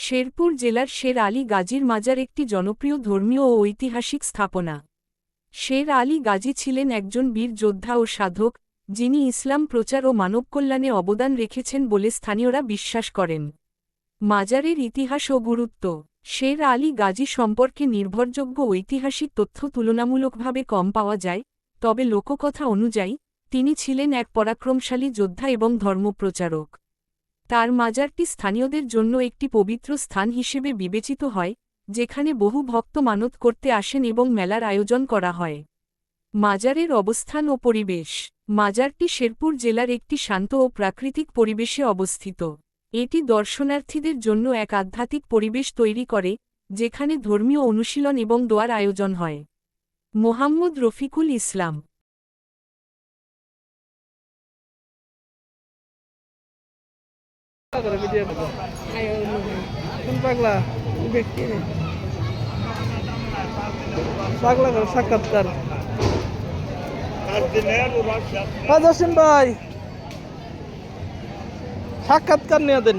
শেরপুর জেলার শের আলী গাজীর মাজার একটি জনপ্রিয় ধর্মীয় ও ঐতিহাসিক স্থাপনা। শের আলী গাজী ছিলেন একজন বীর যোদ্ধা ও সাধক, যিনি ইসলাম প্রচার ও মানবকল্যাণে অবদান রেখেছেন বলে স্থানীয়রা বিশ্বাস করেন। মাজারের ইতিহাস ও গুরুত্ব। শের আলী গাজী সম্পর্কে নির্ভরযোগ্য ঐতিহাসিক তথ্য তুলনামূলকভাবে কম পাওয়া যায়, তবে লোককথা অনুযায়ী তিনি ছিলেন এক পরাক্রমশালী যোদ্ধা এবং ধর্মপ্রচারক। তার মাজারটি স্থানীয়দের জন্য একটি পবিত্র স্থান হিসেবে বিবেচিত হয়, যেখানে বহু ভক্ত মানত করতে আসেন এবং মেলার আয়োজন করা হয়। মাজারের অবস্থান ও পরিবেশ। মাজারটি শেরপুর জেলার একটি শান্ত ও প্রাকৃতিক পরিবেশে অবস্থিত। এটি দর্শনার্থীদের জন্য এক আধ্যাত্মিক পরিবেশ তৈরি করে, যেখানে ধর্মীয় অনুশীলন এবং দোয়ার আয়োজন হয়। মোহাম্মদ রফিকুল ইসলাম। সাক্ষাৎকার জসিম ভাই, সাক্ষাৎকার নিয়ে দেন।